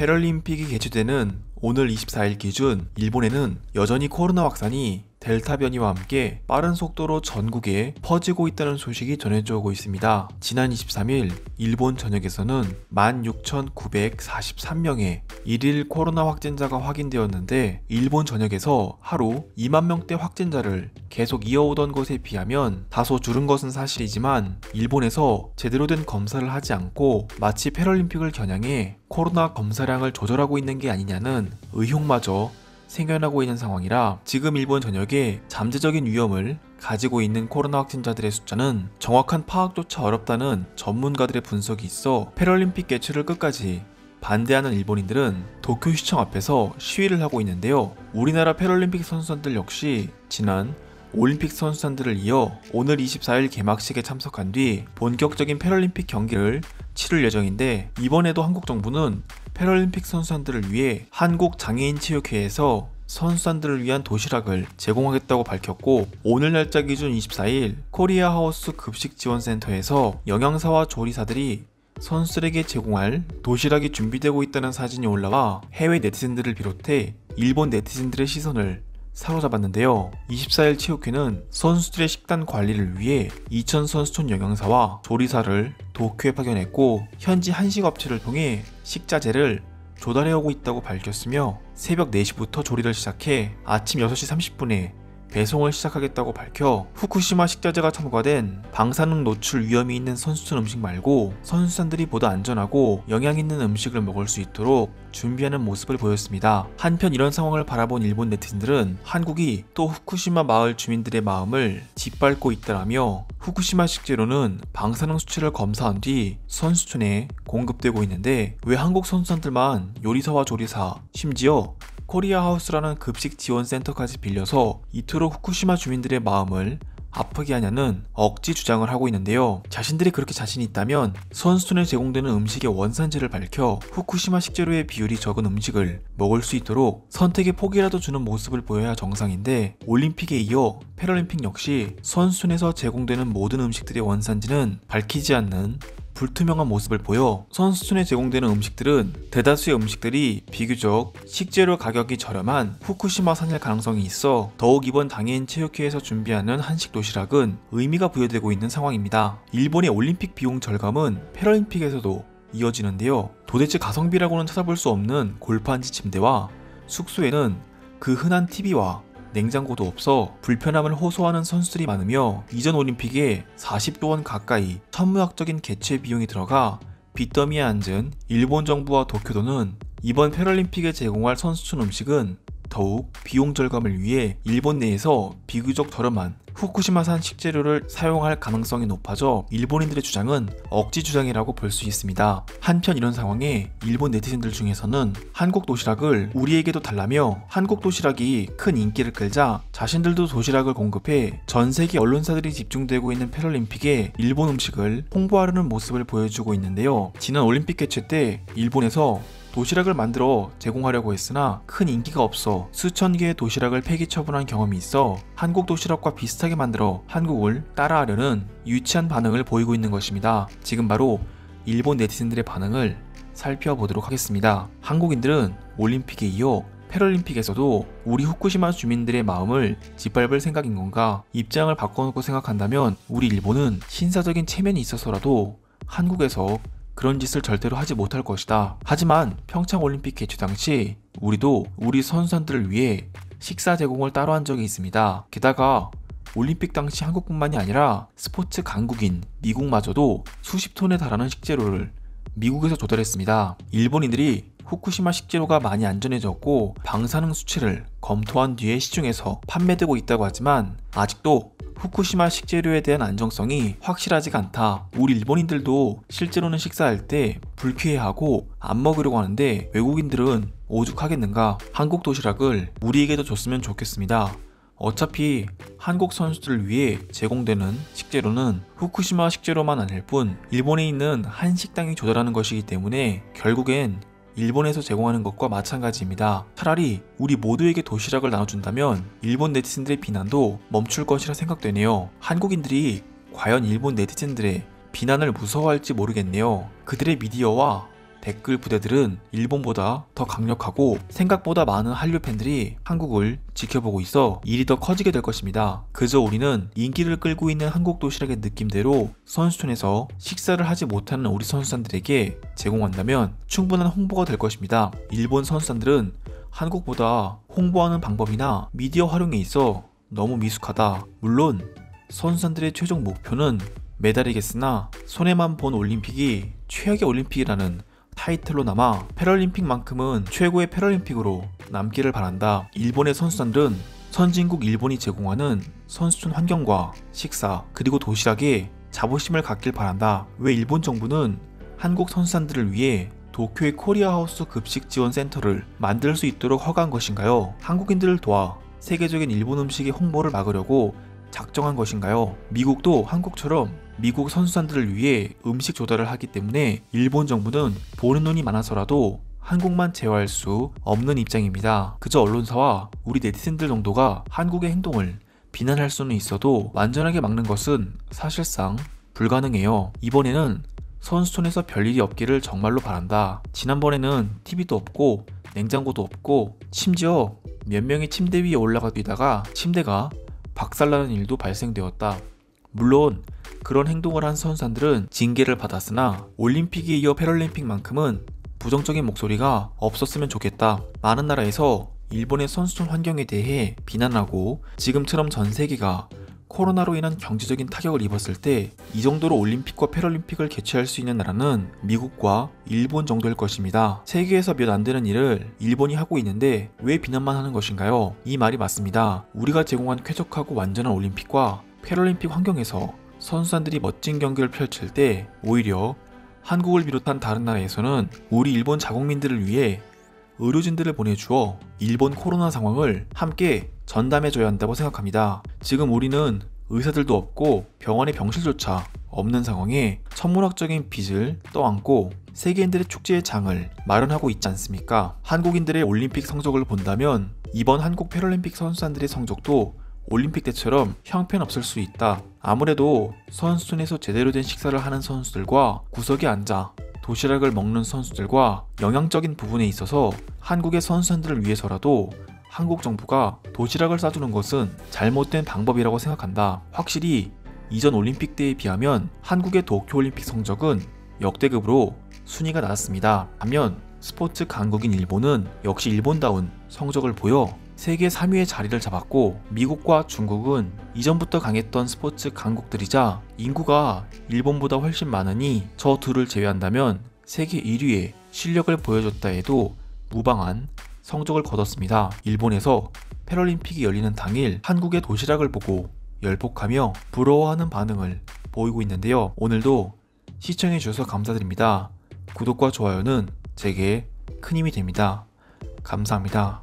패럴림픽이 개최되는 오늘 24일 기준 일본에는 여전히 코로나 확산이 델타 변이와 함께 빠른 속도로 전국에 퍼지고 있다는 소식이 전해져 오고 있습니다. 지난 23일 일본 전역에서는 16,943명의 일일 코로나 확진자가 확인되었는데, 일본 전역에서 하루 2만 명대 확진자를 계속 이어오던 것에 비하면 다소 줄은 것은 사실이지만, 일본에서 제대로 된 검사를 하지 않고 마치 패럴림픽을 겨냥해 코로나 검사량을 조절하고 있는 게 아니냐는 의혹마저 생겨나고 있는 상황이라, 지금 일본 전역에 잠재적인 위험을 가지고 있는 코로나 확진자들의 숫자는 정확한 파악조차 어렵다는 전문가들의 분석이 있어 패럴림픽 개최를 끝까지 반대하는 일본인들은 도쿄시청 앞에서 시위를 하고 있는데요. 우리나라 패럴림픽 선수단들 역시 지난 올림픽 선수단들을 이어 오늘 24일 개막식에 참석한 뒤 본격적인 패럴림픽 경기를 치를 예정인데, 이번에도 한국 정부는 패럴림픽 선수단들을 위해 한국장애인체육회에서 선수단들을 위한 도시락을 제공하겠다고 밝혔고, 오늘 날짜 기준 24일 코리아 하우스 급식지원센터에서 영양사와 조리사들이 선수들에게 제공할 도시락이 준비되고 있다는 사진이 올라와 해외 네티즌들을 비롯해 일본 네티즌들의 시선을 사로잡았는데요. 24일 체육회는 선수들의 식단 관리를 위해 이천 선수촌 영양사와 조리사를 도쿄에 파견했고, 현지 한식업체를 통해 식자재를 조달해오고 있다고 밝혔으며, 새벽 4시부터 조리를 시작해 아침 6시 30분에 배송을 시작하겠다고 밝혀, 후쿠시마 식자재가 첨가된 방사능 노출 위험이 있는 선수촌 음식 말고 선수단들이 보다 안전하고 영양 있는 음식을 먹을 수 있도록 준비하는 모습을 보였습니다. 한편 이런 상황을 바라본 일본 네티즌들은 한국이 또 후쿠시마 마을 주민들의 마음을 짓밟고 있다라며, 후쿠시마 식재료는 방사능 수치를 검사한 뒤 선수촌에 공급되고 있는데 왜 한국 선수단들만 요리사와 조리사, 심지어 코리아 하우스라는 급식 지원센터까지 빌려서 이토록 후쿠시마 주민들의 마음을 아프게 하냐는 억지 주장을 하고 있는데요. 자신들이 그렇게 자신이 있다면 선수촌에 제공되는 음식의 원산지를 밝혀 후쿠시마 식재료의 비율이 적은 음식을 먹을 수 있도록 선택의 폭이라도 주는 모습을 보여야 정상인데, 올림픽에 이어 패럴림픽 역시 선수촌에서 제공되는 모든 음식들의 원산지는 밝히지 않는 불투명한 모습을 보여 선수촌에 제공되는 음식들은 대다수의 음식들이 비교적 식재료 가격이 저렴한 후쿠시마산일 가능성이 있어, 더욱 이번 장애인 체육회에서 준비하는 한식 도시락은 의미가 부여되고 있는 상황입니다. 일본의 올림픽 비용 절감은 패럴림픽에서도 이어지는데요. 도대체 가성비라고는 찾아볼 수 없는 골판지 침대와 숙소에는 그 흔한 TV와 냉장고도 없어 불편함을 호소하는 선수들이 많으며, 이전 올림픽에 40조 원 가까이 천문학적인 개최 비용이 들어가 빚더미에 앉은 일본 정부와 도쿄도는 이번 패럴림픽에 제공할 선수촌 음식은 더욱 비용 절감을 위해 일본 내에서 비교적 저렴한 후쿠시마산 식재료를 사용할 가능성이 높아져 일본인들의 주장은 억지 주장이라고 볼 수 있습니다. 한편 이런 상황에 일본 네티즌들 중에서는 한국 도시락을 우리에게도 달라며, 한국 도시락이 큰 인기를 끌자 자신들도 도시락을 공급해 전 세계 언론사들이 집중되고 있는 패럴림픽에 일본 음식을 홍보하려는 모습을 보여주고 있는데요. 지난 올림픽 개최 때 일본에서 도시락을 만들어 제공하려고 했으나 큰 인기가 없어 수천 개의 도시락을 폐기 처분한 경험이 있어 한국 도시락과 비슷하게 만들어 한국을 따라하려는 유치한 반응을 보이고 있는 것입니다. 지금 바로 일본 네티즌들의 반응을 살펴보도록 하겠습니다. 한국인들은 올림픽에 이어 패럴림픽에서도 우리 후쿠시마 주민들의 마음을 짓밟을 생각인 건가? 입장을 바꿔놓고 생각한다면 우리 일본은 신사적인 체면이 있어서라도 한국에서 그런 짓을 절대로 하지 못할 것이다. 하지만 평창올림픽 개최 당시 우리도 우리 선수단들을 위해 식사 제공을 따로 한 적이 있습니다. 게다가 올림픽 당시 한국뿐만이 아니라 스포츠 강국인 미국마저도 수십 톤에 달하는 식재료를 미국에서 조달했습니다. 일본인들이 후쿠시마 식재료가 많이 안전해졌고 방사능 수치를 검토한 뒤에 시중에서 판매되고 있다고 하지만 아직도 후쿠시마 식재료에 대한 안정성이 확실하지가 않다. 우리 일본인들도 실제로는 식사할 때 불쾌해하고 안 먹으려고 하는데 외국인들은 오죽하겠는가. 한국 도시락을 우리에게도 줬으면 좋겠습니다. 어차피 한국 선수들을 위해 제공되는 식재료는 후쿠시마 식재료만 아닐 뿐 일본에 있는 한 식당이 조달하는 것이기 때문에 결국엔 일본에서 제공하는 것과 마찬가지입니다. 차라리 우리 모두에게 도시락을 나눠준다면 일본 네티즌들의 비난도 멈출 것이라 생각되네요. 한국인들이 과연 일본 네티즌들의 비난을 무서워할지 모르겠네요. 그들의 미디어와 댓글 부대들은 일본보다 더 강력하고 생각보다 많은 한류 팬들이 한국을 지켜보고 있어 일이 더 커지게 될 것입니다. 그저 우리는 인기를 끌고 있는 한국 도시락의 느낌대로 선수촌에서 식사를 하지 못하는 우리 선수단들에게 제공한다면 충분한 홍보가 될 것입니다. 일본 선수단들은 한국보다 홍보하는 방법이나 미디어 활용에 있어 너무 미숙하다. 물론 선수단들의 최종 목표는 메달이겠으나 손해만 본 올림픽이 최악의 올림픽이라는 타이틀로 남아 패럴림픽만큼은 최고의 패럴림픽으로 남기를 바란다. 일본의 선수단들은 선진국 일본이 제공하는 선수촌 환경과 식사 그리고 도시락에 자부심을 갖길 바란다. 왜 일본 정부는 한국 선수단들을 위해 도쿄의 코리아하우스 급식 지원 센터를 만들 수 있도록 허가한 것인가요? 한국인들을 도와 세계적인 일본 음식의 홍보를 막으려고 작정한 것인가요? 미국도 한국처럼 미국 선수단들을 위해 음식 조달을 하기 때문에 일본 정부는 보는 눈이 많아서라도 한국만 제어할 수 없는 입장입니다. 그저 언론사와 우리 네티즌들 정도가 한국의 행동을 비난할 수는 있어도 완전하게 막는 것은 사실상 불가능해요. 이번에는 선수촌에서 별일이 없기를 정말로 바란다. 지난번에는 TV도 없고 냉장고도 없고 심지어 몇 명이 침대 위에 올라가 뛰다가 침대가 박살나는 일도 발생되었다. 물론 그런 행동을 한 선수단들은 징계를 받았으나 올림픽에 이어 패럴림픽만큼은 부정적인 목소리가 없었으면 좋겠다. 많은 나라에서 일본의 선수촌 환경에 대해 비난하고 지금처럼 전 세계가 코로나로 인한 경제적인 타격을 입었을 때 이 정도로 올림픽과 패럴림픽을 개최할 수 있는 나라는 미국과 일본 정도일 것입니다. 세계에서 몇 안 되는 일을 일본이 하고 있는데 왜 비난만 하는 것인가요? 이 말이 맞습니다. 우리가 제공한 쾌적하고 완전한 올림픽과 패럴림픽 환경에서 선수단들이 멋진 경기를 펼칠 때 오히려 한국을 비롯한 다른 나라에서는 우리 일본 자국민들을 위해 의료진들을 보내주어 일본 코로나 상황을 함께 전담해줘야 한다고 생각합니다. 지금 우리는 의사들도 없고 병원의 병실조차 없는 상황에 천문학적인 빚을 떠안고 세계인들의 축제의 장을 마련하고 있지 않습니까? 한국인들의 올림픽 성적을 본다면 이번 한국 패럴림픽 선수단들의 성적도 올림픽 때처럼 형편없을 수 있다. 아무래도 선수촌에서 제대로 된 식사를 하는 선수들과 구석에 앉아 도시락을 먹는 선수들과 영양적인 부분에 있어서 한국의 선수단들을 위해서라도 한국 정부가 도시락을 싸주는 것은 잘못된 방법이라고 생각한다. 확실히 이전 올림픽 때에 비하면 한국의 도쿄올림픽 성적은 역대급으로 순위가 낮았습니다. 반면 스포츠 강국인 일본은 역시 일본다운 성적을 보여 세계 3위의 자리를 잡았고 미국과 중국은 이전부터 강했던 스포츠 강국들이자 인구가 일본보다 훨씬 많으니 저 둘을 제외한다면 세계 1위의 실력을 보여줬다 해도 무방한 성적을 거뒀습니다. 일본에서 패럴림픽이 열리는 당일 한국의 도시락을 보고 열폭하며 부러워하는 반응을 보이고 있는데요. 오늘도 시청해주셔서 감사드립니다. 구독과 좋아요는 제게 큰 힘이 됩니다. 감사합니다.